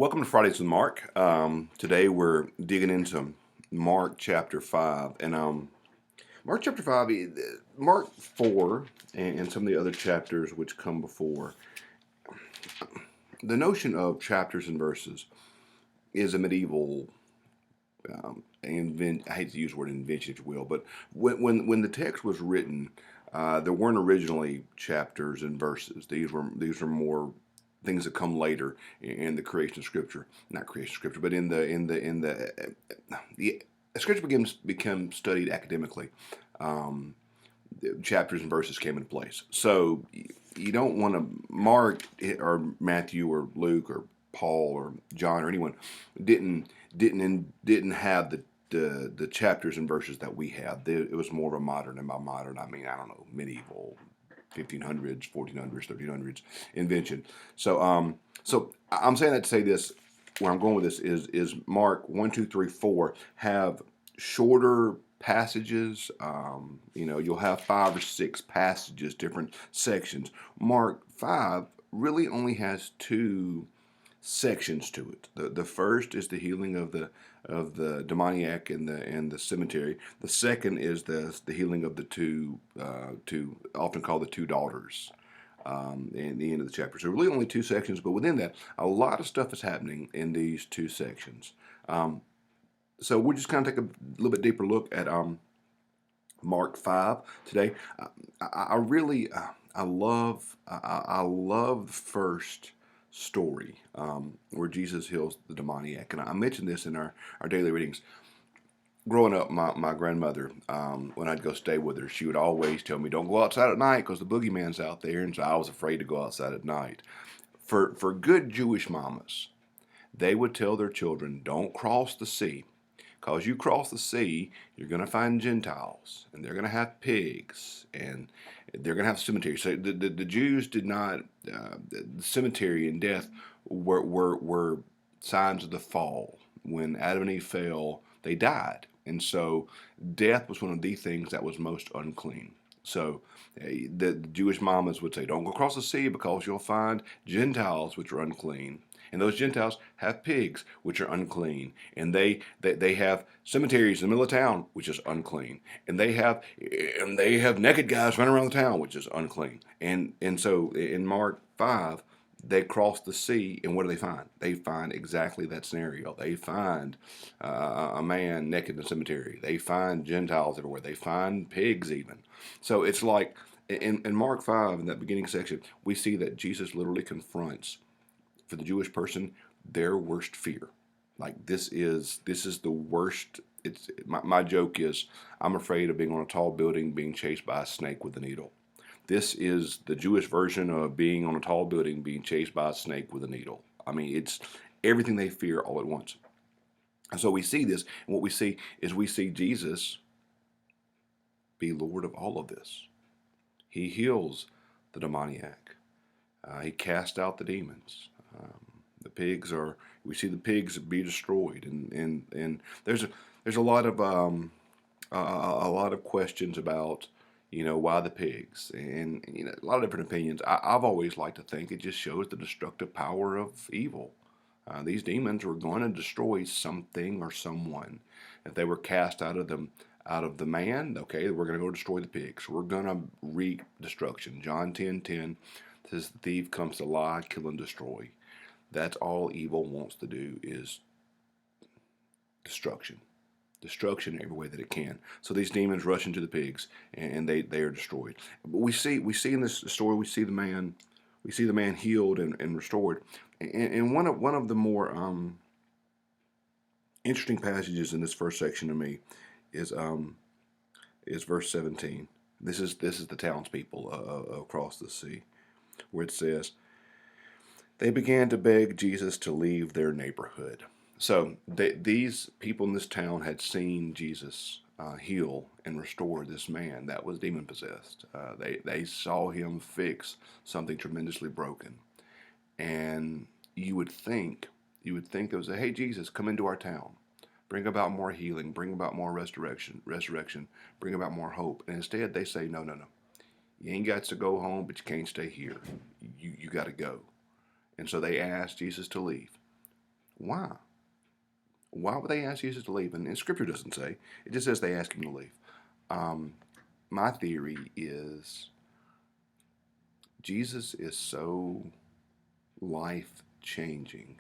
Welcome to Fridays with Mark. Today we're digging into Mark chapter 5. Mark chapter 5, Mark 4, and some of the other chapters which come before. The notion of chapters and verses is a medieval, I hate to use the word invention, if you will, but when the text was written, there weren't originally chapters and verses. These are more things that come later in the creation of Scripture, not creation of Scripture, but the Scripture became studied academically. Chapters and verses came into place. So you don't want to Mark or Matthew or Luke or Paul or John or anyone didn't have the chapters and verses that we have. It was more of a modern, and by modern I mean, I don't know, medieval, 1500s, 1400s, 1300s invention. So I'm saying that to say this. Where I'm going with this is Mark 1, 2, 3, 4 have shorter passages. You'll have 5 or 6 passages, different sections. Mark 5 really only has 2 sections to it. The first is the healing of the demoniac in the cemetery. The second is the healing of the two often called the 2 daughters. In the end of the chapter. So really only 2 sections, but within that, a lot of stuff is happening in these 2 sections. So we'll just kind of take a little bit deeper look at Mark 5 today. I love the first story where Jesus heals the demoniac, and I mentioned this in our daily readings. Growing up, my grandmother, when I'd go stay with her, she would always tell me, "Don't go outside at night because the boogeyman's out there." And so I was afraid to go outside at night. For good Jewish mamas, they would tell their children, "Don't cross the sea, because you cross the sea, you're going to find Gentiles, and they're going to have pigs, and they're going to have cemeteries." So the Jews did not, the cemetery and death were signs of the fall. When Adam and Eve fell, they died. And so death was one of the things that was most unclean. So the Jewish mamas would say, "Don't go across the sea because you'll find Gentiles, which are unclean. And those Gentiles have pigs, which are unclean. And they have cemeteries in the middle of town, which is unclean. And they have naked guys running around the town, which is unclean." And so in Mark 5, they cross the sea, and what do they find? They find exactly that scenario. They find a man naked in the cemetery. They find Gentiles everywhere. They find pigs even. So it's like in Mark 5, in that beginning section, we see that Jesus literally confronts, for the Jewish person, their worst fear. Like this is the worst. It's my joke is, I'm afraid of being on a tall building being chased by a snake with a needle. This is the Jewish version of being on a tall building being chased by a snake with a needle. I mean, it's everything they fear all at once. And so we see this, and what we see is Jesus be Lord of all of this. He heals the demoniac. He casts out the demons. The pigs are. We see the pigs be destroyed, and there's a lot of a lot of questions about, why the pigs, and a lot of different opinions. I've always liked to think it just shows the destructive power of evil. These demons were going to destroy something or someone. If they were cast out of the man, okay, we're going to go destroy the pigs. We're going to wreak destruction. John 10:10 says the thief comes to lie, kill, and destroy. That's all evil wants to do is destruction. Destruction every way that it can. So these demons rush into the pigs, and they are destroyed. But we see in this story, we see the man healed and restored. And one of the more interesting passages in this first section to me is verse 17. This is the townspeople across the sea, where it says, "They began to beg Jesus to leave their neighborhood." So these people in this town had seen Jesus heal and restore this man that was demon possessed. They saw him fix something tremendously broken, and you would think they would say, "Hey Jesus, come into our town, bring about more healing, bring about more resurrection, bring about more hope." And instead they say, "No, no, no. You ain't got to go home, but you can't stay here. You got to go." And so they asked Jesus to leave. Why? Why would they ask Jesus to leave? And Scripture doesn't say. It just says they asked him to leave. Um, my theory is Jesus is so life changing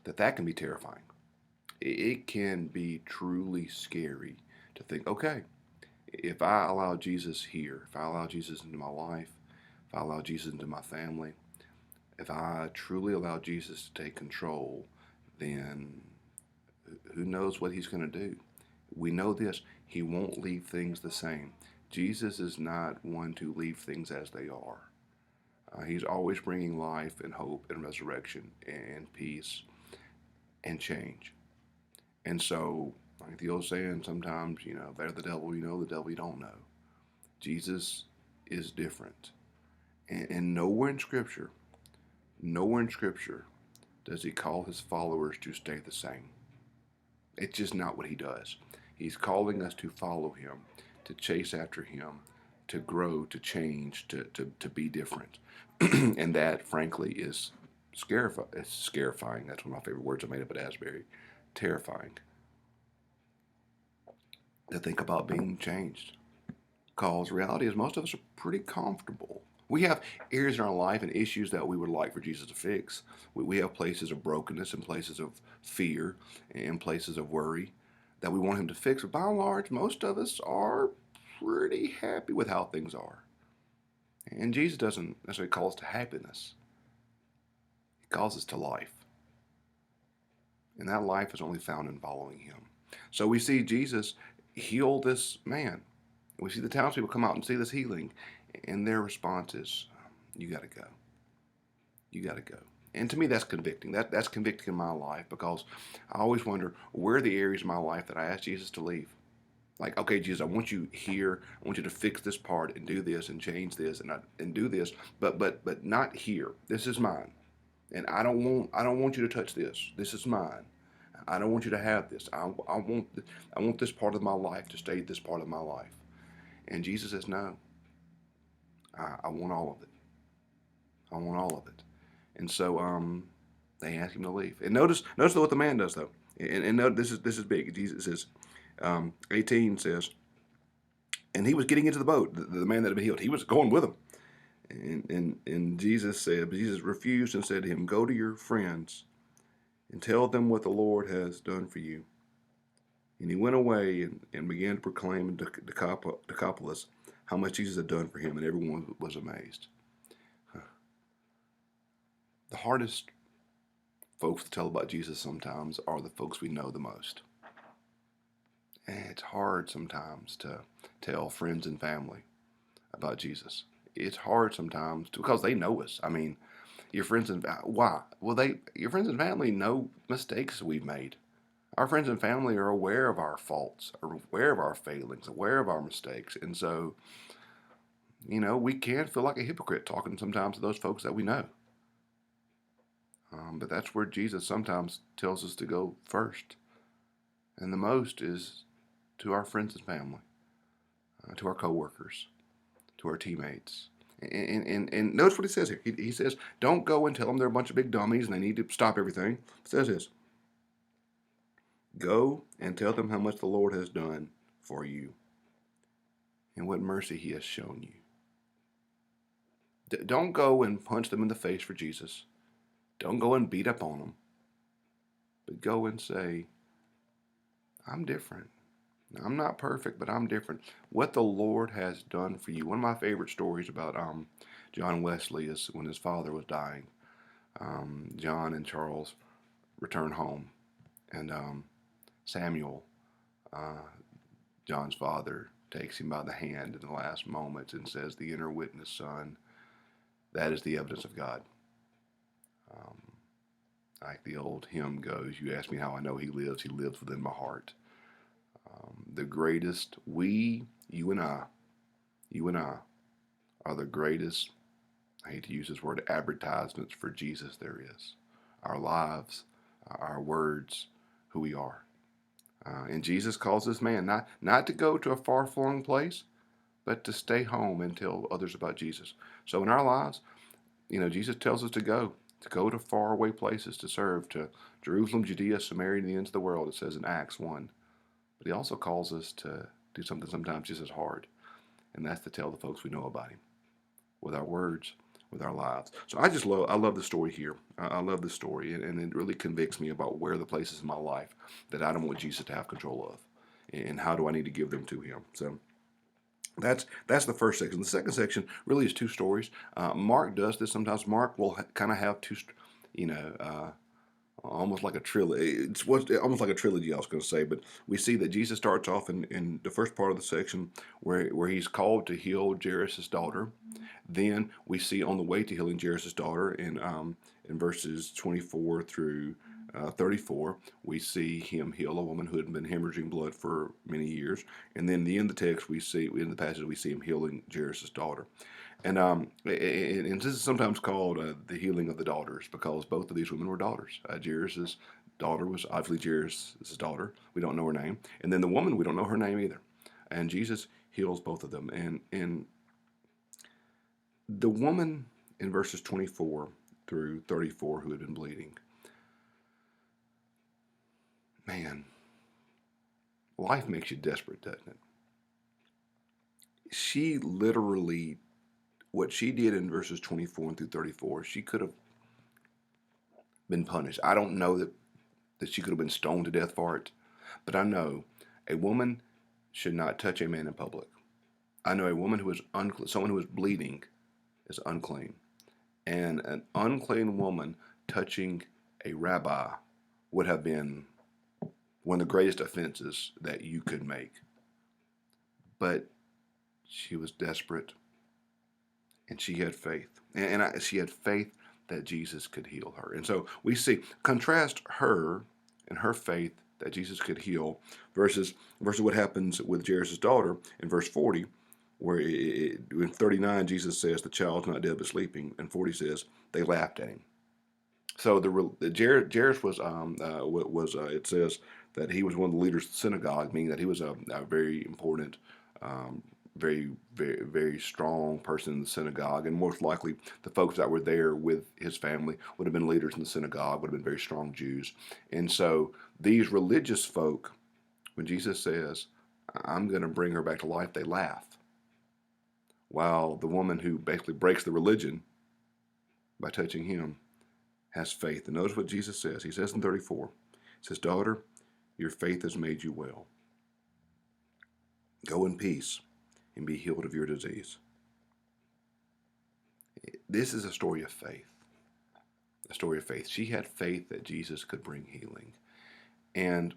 that can be terrifying. It can be truly scary to think, okay, if I allow Jesus here, if I allow Jesus into my life, if I allow Jesus into my family, if I truly allow Jesus to take control, then who knows what he's going to do? We know this. He won't leave things the same. Jesus is not one to leave things as they are. He's always bringing life and hope and resurrection and peace and change. And so, like the old saying, sometimes, better the devil you know, the devil you don't know. Jesus is different. And nowhere in Scripture does he call his followers to stay the same. It's just not what he does. He's calling us to follow him, to chase after him, to grow, to change, to be different. And that, frankly, is it's scarifying. That's one of my favorite words I made up at Asbury. Terrifying. To think about being changed. Because reality is most of us are pretty comfortable. We have areas in our life and issues that we would like for Jesus to fix. We have places of brokenness and places of fear and places of worry that we want him to fix. But by and large, most of us are pretty happy with how things are. And Jesus doesn't necessarily call us to happiness. He calls us to life. And that life is only found in following him. So we see Jesus heal this man. We see the townspeople come out and see this healing, and their response is, you got to go. You got to go. And to me, that's convicting. That's convicting in my life, because I always wonder, where are the areas of my life that I ask Jesus to leave? Like, okay, Jesus, I want you here. I want you to fix this part and do this and change this and do this, but not here. This is mine, and I don't want you to touch this. This is mine. I don't want you to have this. I want this part of my life to stay this part of my life. And Jesus says, no, I want all of it. I want all of it. And so they ask him to leave. And notice what the man does, though. And note, this is big. Jesus says, 18 says, and he was getting into the boat, the man that had been healed. He was going with him. And Jesus refused and said to him, go to your friends and tell them what the Lord has done for you. And he went away and began to proclaim in Decapolis how much Jesus had done for him, and everyone was amazed. The hardest folks to tell about Jesus sometimes are the folks we know the most. And it's hard sometimes to tell friends and family about Jesus. It's hard sometimes because they know us. I mean, your friends and why? Well, your friends and family know mistakes we've made. Our friends and family are aware of our faults, are aware of our failings, aware of our mistakes. And so, we can feel like a hypocrite talking sometimes to those folks that we know. But that's where Jesus sometimes tells us to go first. And the most is to our friends and family, to our coworkers, to our teammates. And notice what he says here. He says, don't go and tell them they're a bunch of big dummies and they need to stop everything. It says this. Go and tell them how much the Lord has done for you and what mercy he has shown you. Don't go and punch them in the face for Jesus. Don't go and beat up on them. But go and say, I'm different. I'm not perfect, but I'm different. What the Lord has done for you. One of my favorite stories about John Wesley is when his father was dying. John and Charles return home, and Samuel, John's father, takes him by the hand in the last moments and says, the inner witness, son, that is the evidence of God. Like the old hymn goes, you ask me how I know he lives within my heart. The greatest, you and I are the greatest, I hate to use this word, advertisements for Jesus there is. Our lives, our words, who we are. And Jesus calls this man not to go to a far-flung place, but to stay home and tell others about Jesus. So in our lives, Jesus tells us to go to faraway places to serve, to Jerusalem, Judea, Samaria, and the ends of the world, it says in Acts 1. But he also calls us to do something sometimes just as hard, and that's to tell the folks we know about him with our words, with our lives. So I love the story here. I love the story, and it really convicts me about where the places in my life that I don't want Jesus to have control of, and how do I need to give them to him. So that's the first section. The second section really is two stories. Mark does this sometimes. Mark will kind of have two, you know, almost like a trilogy. Almost like a trilogy, I was going to say. But we see that Jesus starts off in the first part of the section where he's called to heal Jairus' daughter. Then we see on the way to healing Jairus' daughter in verses 24 through 34, we see him heal a woman who had been hemorrhaging blood for many years. And then in the text, in the passage, we see him healing Jairus' daughter. And this is sometimes called the healing of the daughters, because both of these women were daughters. Jairus' daughter was obviously Jairus' daughter. We don't know her name. And then the woman, we don't know her name either. And Jesus heals both of them. And the woman in verses 24 through 34 who had been bleeding, man, life makes you desperate, doesn't it? She literally, what she did in verses 24 through 34, she could have been punished. I don't know that she could have been stoned to death for it, but I know a woman should not touch a man in public. I know a woman who is someone who is bleeding is unclean. And an unclean woman touching a rabbi would have been one of the greatest offenses that you could make. But she was desperate, and she had faith. She had faith that Jesus could heal her. And so we see, contrast her and her faith that Jesus could heal versus what happens with Jairus' daughter in verse 40, where in 39 Jesus says the child's not dead but sleeping, and 40 says they laughed at him. So the Jairus was it says that he was one of the leaders of the synagogue, meaning that he was a very important, very, very, very strong person in the synagogue, and most likely the folks that were there with his family would have been leaders in the synagogue, would have been very strong Jews. And so these religious folk, when Jesus says, I'm going to bring her back to life, they laugh. While the woman who basically breaks the religion by touching him has faith. And notice what Jesus says. He says in 34, he says, daughter, your faith has made you well. Go in peace and be healed of your disease. This is a story of faith. A story of faith. She had faith that Jesus could bring healing. And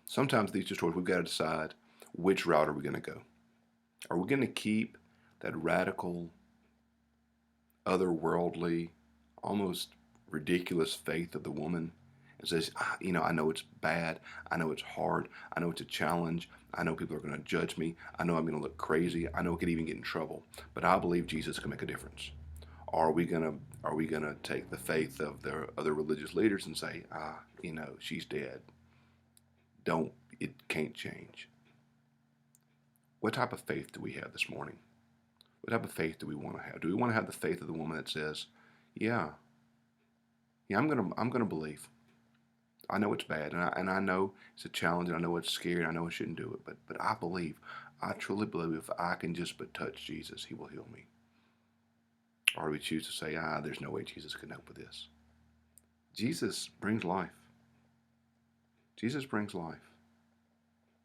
sometimes these two stories, we've got to decide which route are we going to go. Are we going to keep that radical, otherworldly, almost ridiculous faith of the woman and says, I know it's bad, I know it's hard, I know it's a challenge, I know people are going to judge me, I know I'm going to look crazy, I know I could even get in trouble, but I believe Jesus can make a difference? Or are we going to take the faith of the other religious leaders and say, she's dead, it can't change? What type of faith do we have this morning? What type of faith do we want to have? Do we want to have the faith of the woman that says, yeah, I'm gonna believe. I know it's bad, and I know it's a challenge, and I know it's scary, and I know I shouldn't do it, but I believe, I truly believe if I can just but touch Jesus, he will heal me. Or we choose to say, there's no way Jesus can help with this. Jesus brings life. Jesus brings life.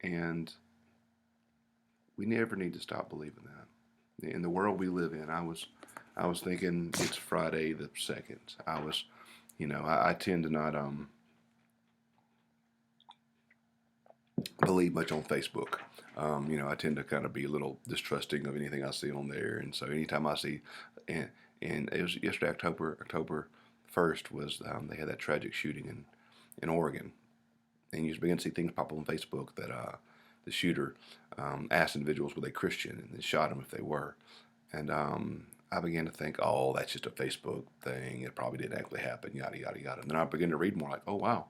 And we never need to stop believing that. In the world we live in, I was thinking it's Friday the 2nd. I tend to not believe much on Facebook. I tend to kind of be a little distrusting of anything I see on there, and so anytime I see, and it was yesterday, October 1st was they had that tragic shooting in Oregon, and you just begin to see things pop up on Facebook that the shooter asked individuals were they Christian, and then shot them if they were, and I began to think, oh, that's just a Facebook thing. It probably didn't actually happen, yada, yada, yada. And then I began to read more like, oh, wow,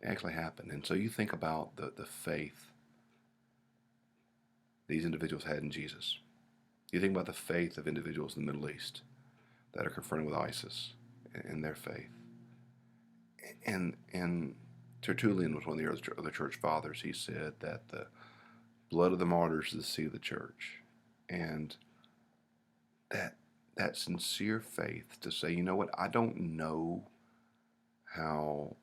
it actually happened. And so you think about the faith these individuals had in Jesus. You think about the faith of individuals in the Middle East that are confronted with ISIS and their faith. And Tertullian was one of the other church fathers. He said that the blood of the martyrs is the seed of the church, and that that sincere faith to say, you know what, I don't know how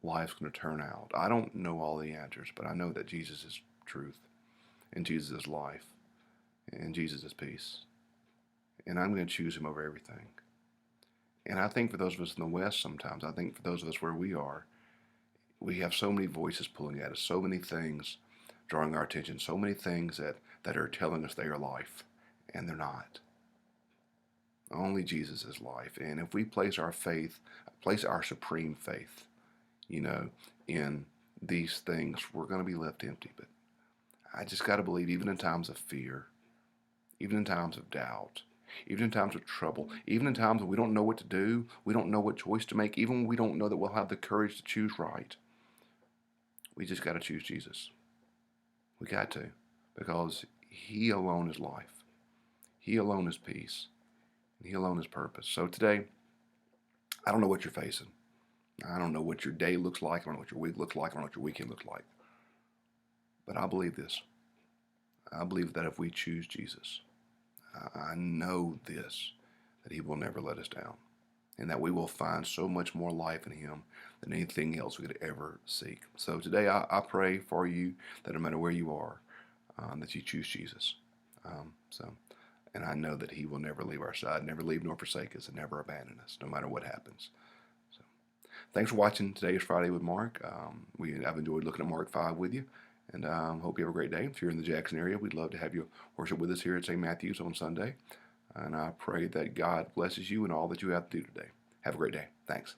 life's going to turn out. I don't know all the answers, but I know that Jesus is truth, and Jesus is life, and Jesus is peace, and I'm going to choose Him over everything. And I think for those of us in the West, sometimes I think for those of us where we are, we have so many voices pulling at us, so many things drawing our attention, so many things that are telling us they are life, and they're not. Only Jesus is life. And if we place our faith, place our supreme faith, in these things, we're going to be left empty. But I just got to believe, even in times of fear, even in times of doubt, even in times of trouble, even in times when we don't know what to do, we don't know what choice to make, even when we don't know that we'll have the courage to choose right, we just got to choose Jesus. We got to, because He alone is life. He alone is peace. And He alone is purpose. So today, I don't know what you're facing. I don't know what your day looks like. I don't know what your week looks like. I don't know what your weekend looks like. But I believe this. I believe that if we choose Jesus, I know this, that He will never let us down, and that we will find so much more life in Him than anything else we could ever seek. So today I pray for you that no matter where you are, that you choose Jesus. And I know that He will never leave our side, never leave nor forsake us, and never abandon us, no matter what happens. So, thanks for watching Today's Friday with Mark. I've enjoyed looking at Mark 5 with you, and hope you have a great day. If you're in the Jackson area, we'd love to have you worship with us here at St. Matthew's on Sunday. And I pray that God blesses you in all that you have to do today. Have a great day. Thanks.